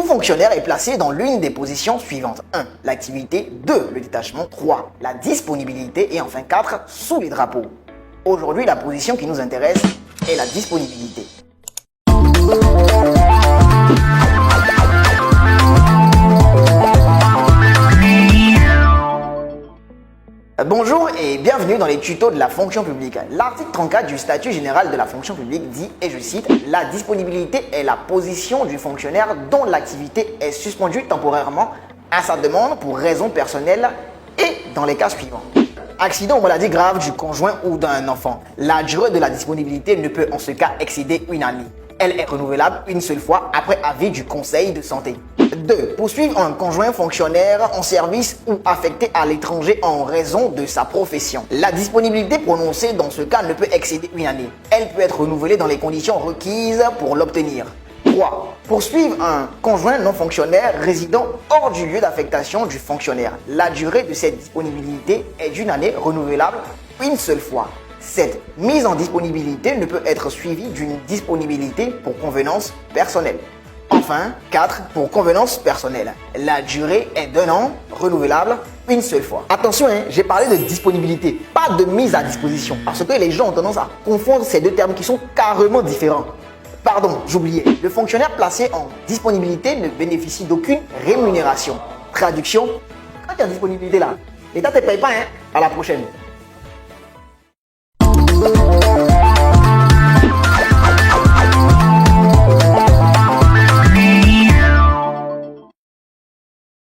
fonctionnaire est placé dans l'une des positions suivantes. 1. L'activité. 2. Le détachement. 3. La disponibilité. Et enfin 4. Sous les drapeaux. Aujourd'hui, la position qui nous intéresse est la disponibilité. Bonjour et bienvenue dans les tutos de la fonction publique. L'article 34 du statut général de la fonction publique dit, et je cite, « La disponibilité est la position du fonctionnaire dont l'activité est suspendue temporairement à sa demande pour raison personnelle et dans les cas suivants. Accident ou maladie grave du conjoint ou d'un enfant. La durée de la disponibilité ne peut en ce cas excéder une année. Elle est renouvelable une seule fois après avis du conseil de santé. 2. Poursuivre un conjoint fonctionnaire en service ou affecté à l'étranger en raison de sa profession. La disponibilité prononcée dans ce cas ne peut excéder une année. Elle peut être renouvelée dans les conditions requises pour l'obtenir. 3. Poursuivre un conjoint non fonctionnaire résidant hors du lieu d'affectation du fonctionnaire. La durée de cette disponibilité est d'une année renouvelable une seule fois. Cette mise en disponibilité ne peut être suivie d'une disponibilité pour convenance personnelle. Enfin, 4. Pour convenance personnelle. La durée est d'un an, renouvelable une seule fois. Attention, j'ai parlé de disponibilité, pas de mise à disposition. Parce que les gens ont tendance à confondre ces deux termes qui sont carrément différents. Pardon, j'oubliais. Le fonctionnaire placé en disponibilité ne bénéficie d'aucune rémunération. Traduction, quand tu es en disponibilité là, l'État ne te paye pas, à la prochaine.